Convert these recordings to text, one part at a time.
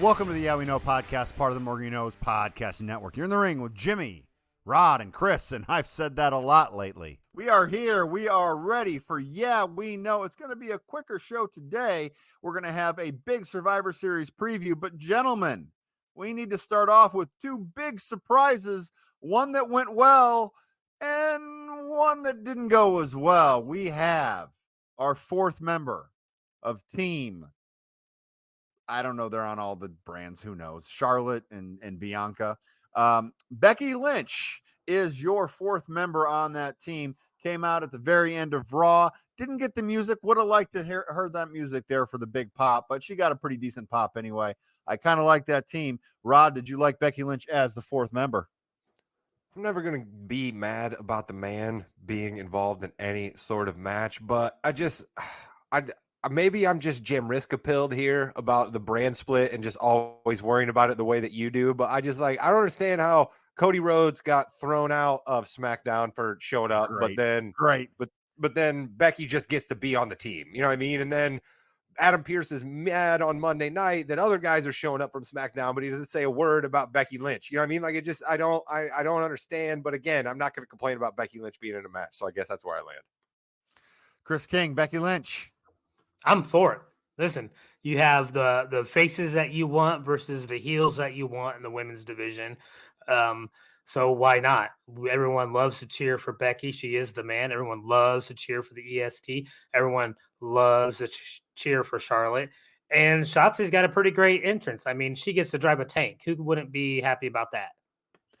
Welcome to the Yeah We Know podcast, part of the Morgan Knows Podcasting Network. You're in the ring with Jimmy, Rod, and Chris, and I've said that a lot lately. We are here. We are ready for Yeah We Know. It's going to be a quicker show today. We're going to have a big Survivor Series preview, but gentlemen, we need to start off with two big surprises, one that went well and one that didn't go as well. We have our fourth member of Team, I don't know. They're on all the brands. Who knows? Charlotte and Bianca. Becky Lynch is your fourth member on that team. Came out at the very end of Raw. Didn't get the music. Would have liked to heard that music there for the big pop, but she got a pretty decent pop anyway. I kind of like that team. Rod, did you like Becky Lynch as the fourth member? I'm never going to be mad about the man being involved in any sort of match, but I maybe I'm just Jim Riska-pilled here about the brand split and just always worrying about it the way that you do. But I don't understand how Cody Rhodes got thrown out of SmackDown for showing up, Great. but then Becky just gets to be on the team. You know what I mean? And then Adam Pearce is mad on Monday night that other guys are showing up from SmackDown, but he doesn't say a word about Becky Lynch. You know what I mean? Like, I don't understand. But again, I'm not going to complain about Becky Lynch being in a match. So I guess that's where I land. Chris King, Becky Lynch. I'm for it. Listen, you have the faces that you want versus the heels that you want in the women's division. So why not? Everyone loves to cheer for Becky. She is the man. Everyone loves to cheer for the EST. Everyone loves to cheer for Charlotte. And Shotzi's got a pretty great entrance. I mean, she gets to drive a tank. Who wouldn't be happy about that?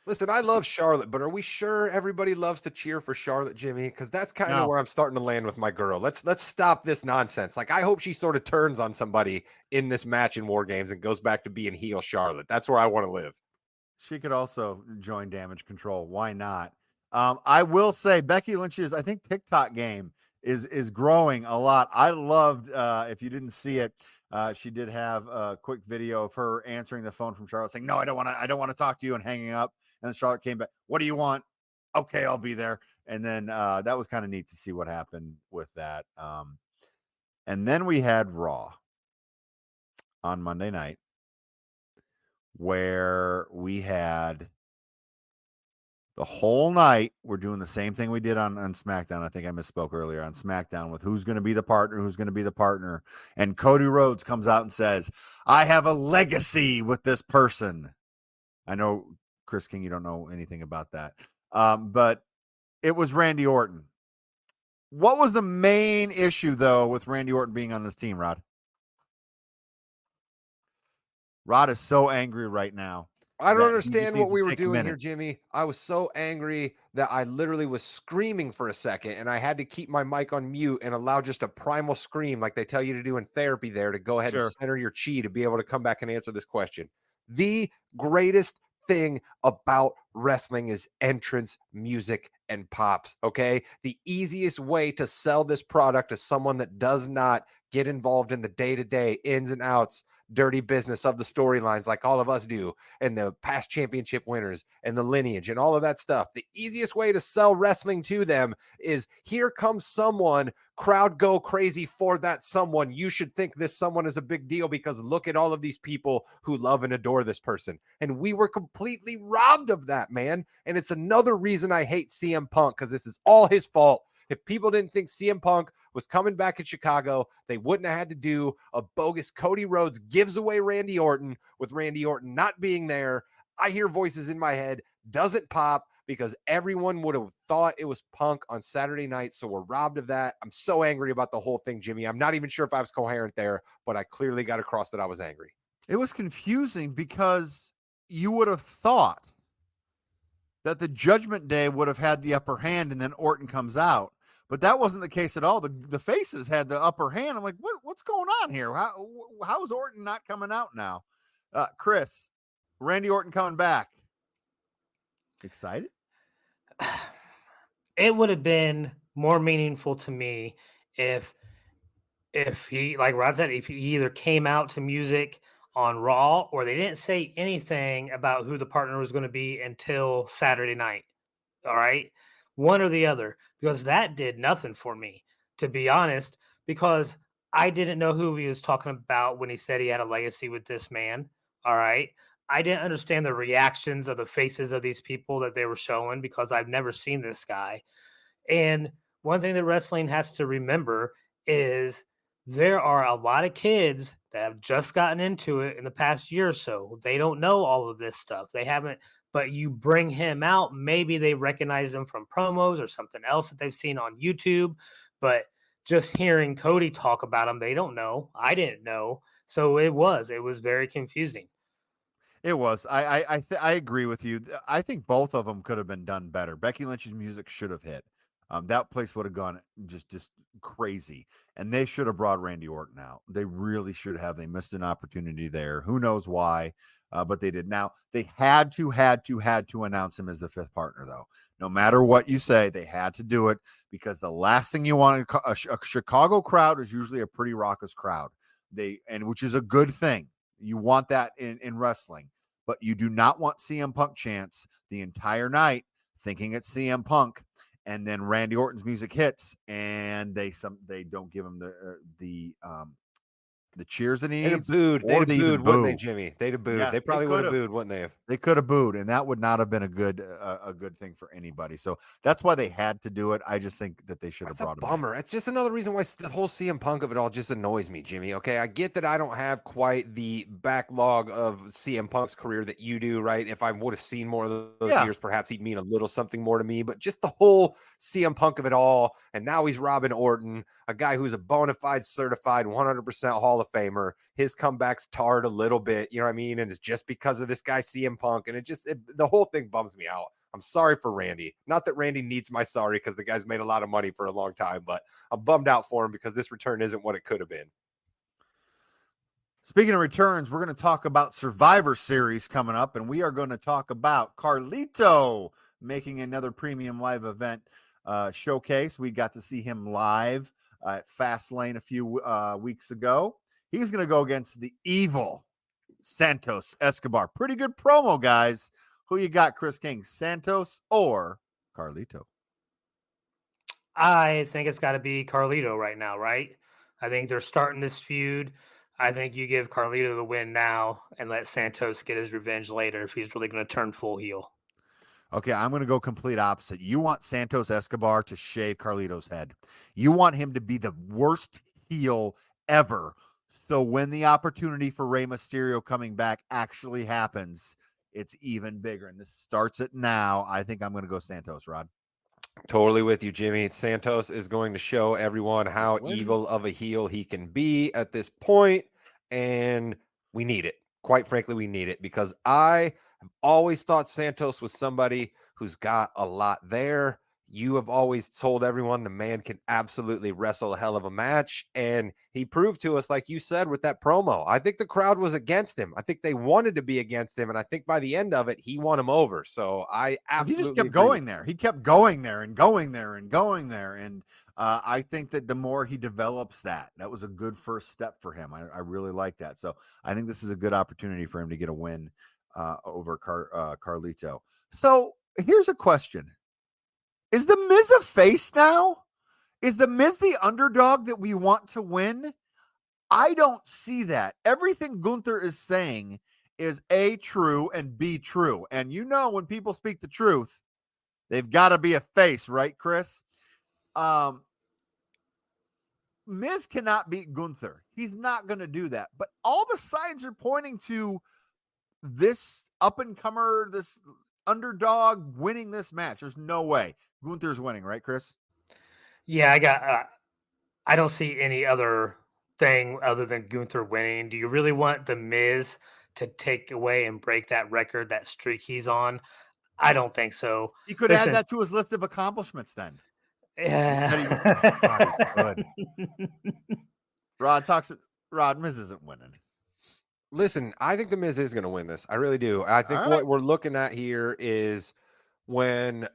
Listen, I love Charlotte, but are we sure everybody loves to cheer for Charlotte, Jimmy? Because that's kind of where I'm starting to land with my girl. Let's stop this nonsense. Like, I hope she sort of turns on somebody in this match in War Games and goes back to being heel Charlotte. That's where I want to live. She could also join Damage Control. Why not? I will say Becky Lynch's, I think, TikTok game is growing a lot. I loved, if you didn't see it, she did have a quick video of her answering the phone from Charlotte saying, "No, I don't want to talk to you," and hanging up. And then Charlotte came back. "What do you want?" "Okay, I'll be there." And then that was kind of neat to see what happened with that. And then we had Raw on Monday night, where we had the whole night. We're doing the same thing we did on SmackDown. I think I misspoke earlier on SmackDown with who's going to be the partner. And Cody Rhodes comes out and says, "I have a legacy with this person." I know, Chris King, you don't know anything about that. But it was Randy Orton. What was the main issue, though, with Randy Orton being on this team, Rod? Rod is so angry right now. I don't understand what we were doing here, Jimmy. I was so angry that I literally was screaming for a second, and I had to keep my mic on mute and allow just a primal scream like they tell you to do in therapy there to go ahead and center your chi to be able to come back and answer this question. The greatest thing about wrestling is entrance music and pops, okay? The easiest way to sell this product to someone that does not get involved in the day-to-day ins and outs, dirty business of the storylines like all of us do, and the past championship winners and the lineage and all of that stuff. The easiest way to sell wrestling to them is, here comes someone, crowd go crazy for that someone. You should think this someone is a big deal because look at all of these people who love and adore this person. And we were completely robbed of that, man. And it's another reason I hate CM Punk, because this is all his fault. If people didn't think CM Punk was coming back in Chicago, they wouldn't have had to do a bogus Cody Rhodes gives away Randy Orton with Randy Orton not being there. I hear voices in my head, doesn't pop, because everyone would have thought it was Punk on Saturday night, so we're robbed of that. I'm so angry about the whole thing, Jimmy. I'm not even sure if I was coherent there, but I clearly got across that I was angry. It was confusing because you would have thought that the Judgment Day would have had the upper hand and then Orton comes out. But that wasn't the case at all. The faces had the upper hand. I'm like, what's going on here? How's Orton not coming out now? Chris, Randy Orton coming back. Excited? It would have been more meaningful to me if he, like Rod said, if he either came out to music on Raw or they didn't say anything about who the partner was going to be until Saturday night. All right. One or the other, because that did nothing for me, to be honest, because I didn't know who he was talking about when he said he had a legacy with this man. All right. I didn't understand the reactions of the faces of these people that they were showing because I've never seen this guy. And one thing that wrestling has to remember is there are a lot of kids that have just gotten into it in the past year or so. They don't know all of this stuff. They haven't, but you bring him out, maybe they recognize him from promos or something else that they've seen on YouTube. But just hearing Cody talk about him, they don't know. I didn't know. So it was very confusing. It was. I agree with you. I think both of them could have been done better. Becky Lynch's music should have hit. That place would have gone just crazy, and they should have brought Randy Orton out. They really should have. They missed an opportunity there. Who knows why? But they did. Now they had to announce him as the fifth partner, though. No matter what you say, they had to do it because the last thing you want a Chicago crowd is usually a pretty raucous crowd. Which is a good thing. You want that in wrestling, but you do not want CM Punk chants the entire night thinking it's CM Punk, and then Randy Orton's music hits and they don't give him the cheers that he needs. They'd have booed, wouldn't they, Jimmy? They'd have booed. Yeah, they probably would have booed, wouldn't they? They could have booed, and that would not have been a good thing for anybody. So that's why they had to do it. I just think that they should have brought him. Bummer. It's just another reason why the whole CM Punk of it all just annoys me, Jimmy. Okay, I get that I don't have quite the backlog of CM Punk's career that you do, right? If I would have seen more of those years, perhaps he'd mean a little something more to me. But just the whole CM Punk of it all, and now he's robbing Orton, a guy who's a bona fide, certified 100% Hall of Famer. His comeback's tarred a little bit, you know what I mean? And it's just because of this guy, CM Punk. And the whole thing bums me out. I'm sorry for Randy. Not that Randy needs my sorry because the guy's made a lot of money for a long time, but I'm bummed out for him because this return isn't what it could have been. Speaking of returns, we're going to talk about Survivor Series coming up, and we are going to talk about Carlito making another premium live event showcase. We got to see him live at Fastlane a few weeks ago. He's going to go against the evil Santos Escobar. Pretty good promo, guys. Who you got, Chris King, Santos or Carlito? I think it's got to be Carlito right now, right? I think they're starting this feud. I think you give Carlito the win now and let Santos get his revenge later if he's really going to turn full heel. Okay, I'm going to go complete opposite. You want Santos Escobar to shave Carlito's head. You want him to be the worst heel ever. So when the opportunity for Rey Mysterio coming back actually happens, it's even bigger. And this starts it now. I think I'm going to go Santos, Rod. Totally with you, Jimmy. Santos is going to show everyone how evil of a heel he can be at this point, and we need it. Quite frankly, we need it because I have always thought Santos was somebody who's got a lot there. You have always told everyone the man can absolutely wrestle a hell of a match, and he proved to us, like you said, with that promo. I think the crowd was against him. I think they wanted to be against him, and I think by the end of it, he won him over. So I absolutely he just kept going there. He kept going there and going there and going there, and I think that the more he develops that was a good first step for him. I really like that. So I think this is a good opportunity for him to get a win over Carlito. So here's a question. Is the Miz a face now? Is the Miz the underdog that we want to win? I don't see that. Everything Gunther is saying is A, true, and B, true. And you know when people speak the truth, they've got to be a face, right, Chris? Miz cannot beat Gunther. He's not going to do that. But all the signs are pointing to this up-and-comer, this underdog winning this match. There's no way. Gunther's winning, right, Chris? Yeah, I don't see any other thing other than Gunther winning. Do you really want the Miz to take away and break that record, that streak he's on? I don't think so. He could add that to his list of accomplishments then. Yeah. Rod, Miz isn't winning. Listen, I think the Miz is going to win this. I really do. I think what we're looking at here is when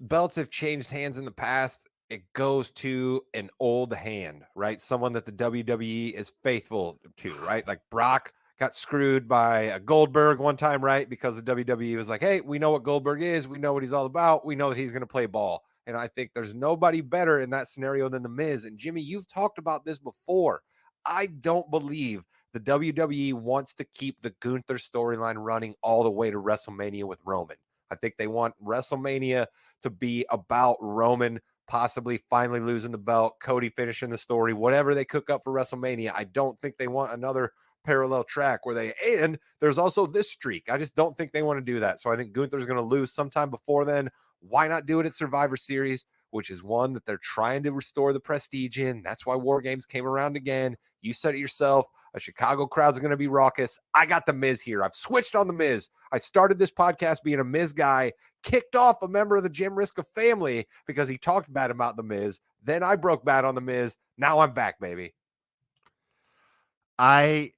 belts have changed hands in the past, it goes to an old hand, right? Someone that the WWE is faithful to, right? Like Brock got screwed by a Goldberg one time, right? Because the WWE was like, hey, we know what Goldberg is. We know what he's all about. We know that he's going to play ball. And I think there's nobody better in that scenario than the Miz. And Jimmy, you've talked about this before. I don't believe the WWE wants to keep the Gunther storyline running all the way to WrestleMania with Roman. I think they want WrestleMania to be about Roman possibly finally losing the belt, Cody finishing the story, whatever they cook up for WrestleMania. I don't think they want another parallel track where and there's also this streak. I just don't think they want to do that. So I think Gunther's going to lose sometime before then. Why not do it at Survivor Series, which is one that they're trying to restore the prestige in? That's why War Games came around again. You said it yourself. A Chicago crowd's going to be raucous. I got The Miz here. I've switched on The Miz. I started this podcast being a Miz guy, kicked off a member of the Jim Riska family because he talked bad about The Miz. Then I broke bad on The Miz. Now I'm back, baby. I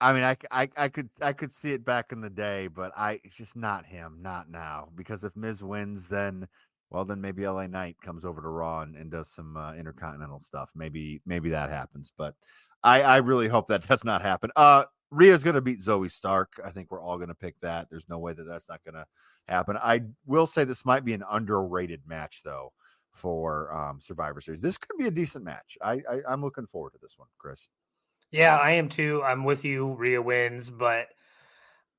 mean, I could see it back in the day, but it's just not him, not now. Because if Miz wins, then maybe LA Knight comes over to Raw and does some intercontinental stuff. Maybe that happens, but I really hope that does not happen. Rhea's going to beat Zoe Stark. I think we're all going to pick that. There's no way that that's not going to happen. I will say this might be an underrated match, though, for Survivor Series. This could be a decent match. I'm looking forward to this one, Chris. Yeah, I am too. I'm with you. Rhea wins, but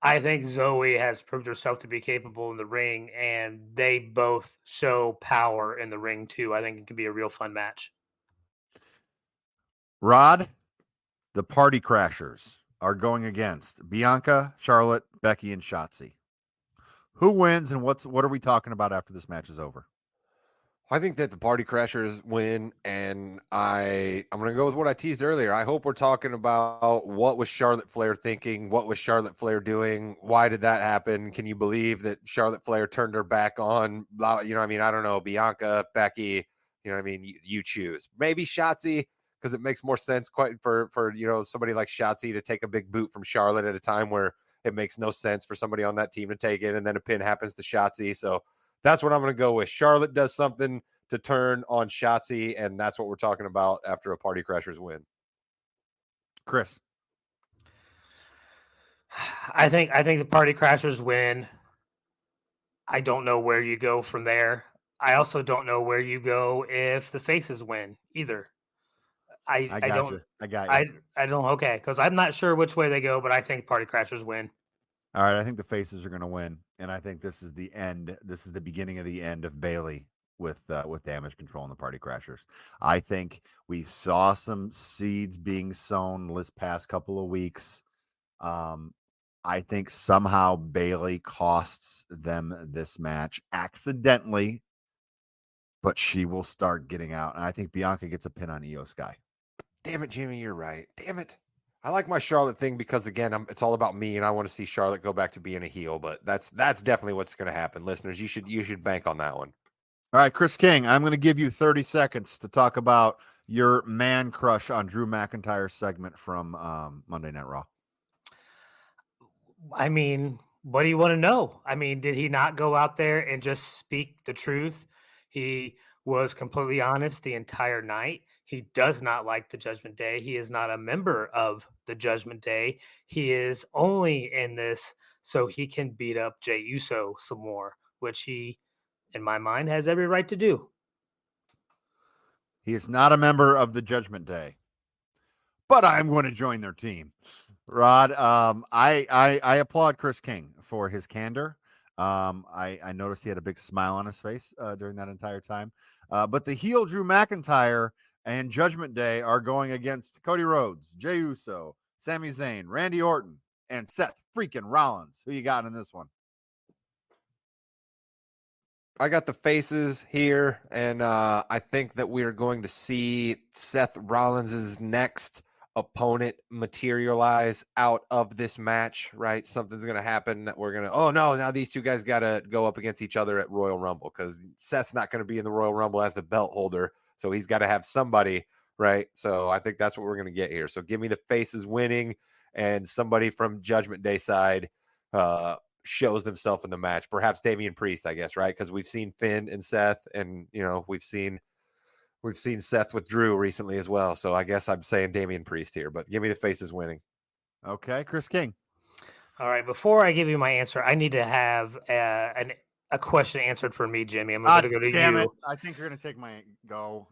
I think Zoe has proved herself to be capable in the ring, and they both show power in the ring, too. I think it could be a real fun match. Rod, the Party Crashers are going against Bianca, Charlotte, Becky, and Shotzi. Who wins, and what are we talking about after this match is over? I think that the Party Crashers win, and I'm going to go with what I teased earlier. I hope we're talking about what was Charlotte Flair thinking? What was Charlotte Flair doing? Why did that happen? Can you believe that Charlotte Flair turned her back on, I don't know, Bianca, Becky, you choose. Maybe Shotzi, because it makes more sense quite for somebody like Shotzi to take a big boot from Charlotte at a time where it makes no sense for somebody on that team to take it, and then a pin happens to Shotzi. So that's what I'm going to go with. Charlotte does something to turn on Shotzi, and that's what we're talking about after a Party Crashers win. Chris. I think the Party Crashers win. I don't know where you go from there. I also don't know where you go if the faces win either. I got you. I don't. Okay, because I'm not sure which way they go, but I think Party Crashers win. All right, I think the faces are going to win, and I think this is the end. This is the beginning of the end of Bayley with Damage Control and the Party Crashers. I think we saw some seeds being sown this past couple of weeks. I think somehow Bayley costs them this match accidentally, but she will start getting out, and I think Bianca gets a pin on Io Sky. Damn it, Jimmy, you're right. Damn it. I like my Charlotte thing because, again, it's all about me, and I want to see Charlotte go back to being a heel. But that's definitely what's going to happen, listeners. You should bank on that one. All right, Chris King, I'm going to give you 30 seconds to talk about your man crush on Drew McIntyre's segment from Monday Night Raw. I mean, what do you want to know? I mean, did he not go out there and just speak the truth? He was completely honest the entire night. He does not like the Judgment Day. He is not a member of the Judgment Day. He is only in this so he can beat up Jey Uso some more, which he, in my mind, has every right to do. He is not a member of the Judgment Day, but I'm going to join their team. Rod, I applaud Chris King for his candor. I noticed he had a big smile on his face during that entire time. But the heel Drew McIntyre and Judgment Day are going against Cody Rhodes, Jey Uso, Sami Zayn, Randy Orton, and Seth freaking Rollins. Who you got in this one? I got the faces here, and I think that we are going to see Seth Rollins' next opponent materialize out of this match, right? Something's going to happen that we're going to, oh no, now these two guys got to go up against each other at Royal Rumble because Seth's not going to be in the Royal Rumble as the belt holder. So he's got to have somebody, right? So I think that's what we're going to get here. So give me the faces winning and somebody from Judgment Day side shows themselves in the match. Perhaps Damian Priest, I guess, right? Because we've seen Finn and Seth, and we've seen Seth with Drew recently as well. So I guess I'm saying Damian Priest here, but give me the faces winning. Okay, Chris King. All right, before I give you my answer, I need to have a question answered for me, Jimmy. I'm going to go to you. It. I think you're going to take my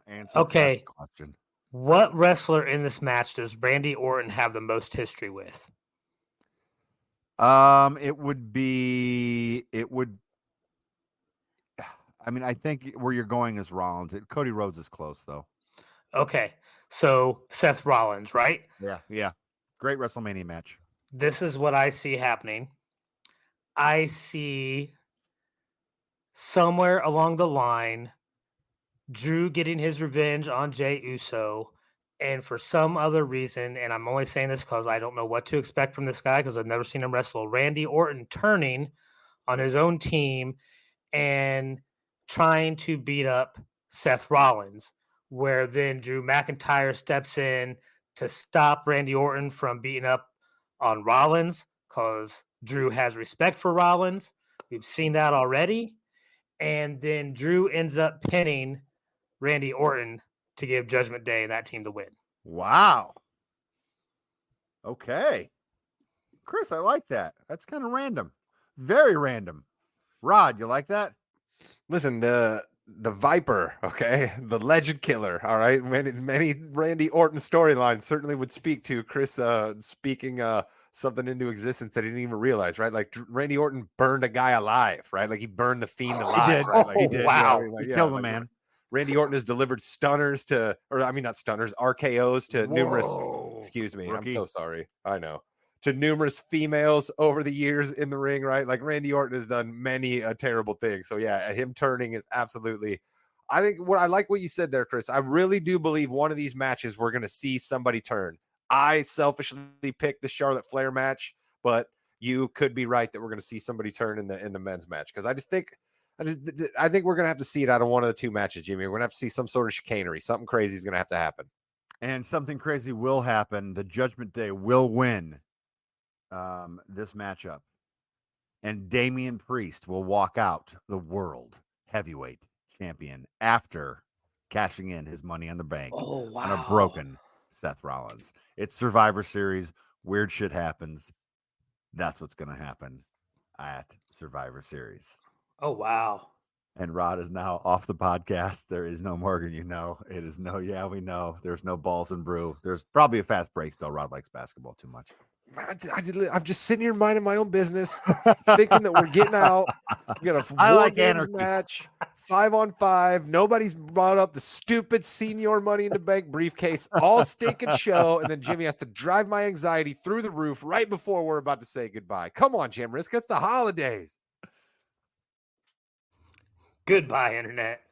answer. Okay. Question. What wrestler in this match does Randy Orton have the most history with? It would. I mean, I think where you're going is Rollins. Cody Rhodes is close though. Okay, so Seth Rollins, right? Yeah. Great WrestleMania match. This is what I see happening. I see somewhere along the line Drew getting his revenge on Jey Uso, and for some other reason, and I'm only saying this because I don't know what to expect from this guy because I've never seen him wrestle, Randy Orton turning on his own team and trying to beat up Seth Rollins, where then Drew McIntyre steps in to stop Randy Orton from beating up on Rollins because Drew has respect for Rollins. We've seen that already. And then Drew ends up pinning Randy Orton to give Judgment Day and that team the win. Wow. Okay. Chris, I like that. That's kind of random. Very random. Rod, you like that? Listen, the Viper, okay, the Legend Killer. All right, many Randy Orton storylines certainly would speak to Chris speaking something into existence that he didn't even realize, right? Like Randy Orton burned a guy alive, right? Like he burned the Fiend alive. He did. Right? Like, he did. Wow. You know, he killed the man. Randy Orton has delivered stunners to, or I mean, not stunners, RKOs to numerous. Excuse me, rookie. I'm so sorry. I know. To numerous females over the years in the ring, right? Like Randy Orton has done many a terrible thing. So yeah, him turning is absolutely. I think I like what you said there, Chris. I really do believe one of these matches we're going to see somebody turn. I selfishly picked the Charlotte Flair match, but you could be right that we're going to see somebody turn in the men's match because I think we're going to have to see it out of one of the two matches, Jimmy. We're going to have to see some sort of chicanery. Something crazy is going to have to happen. And something crazy will happen. The Judgment Day will win this matchup. And Damian Priest will walk out the world heavyweight champion after cashing in his Money in the Bank on a broken Seth Rollins. It's Survivor Series. Weird shit happens. That's what's going to happen at Survivor Series. Oh, wow. And Rod is now off the podcast. There is no Morgan, you know. It is no, yeah, we know. There's no Balls and Brew. There's probably a fast break still. Rod likes basketball too much. I'm just sitting here minding my own business, thinking that we're getting out. We got a like anarchy match, 5-on-5. Nobody's brought up the stupid senior Money in the Bank briefcase all stinking show. And then Jimmy has to drive my anxiety through the roof right before we're about to say goodbye. Come on, Jim Risk. It's the holidays. Goodbye, Internet.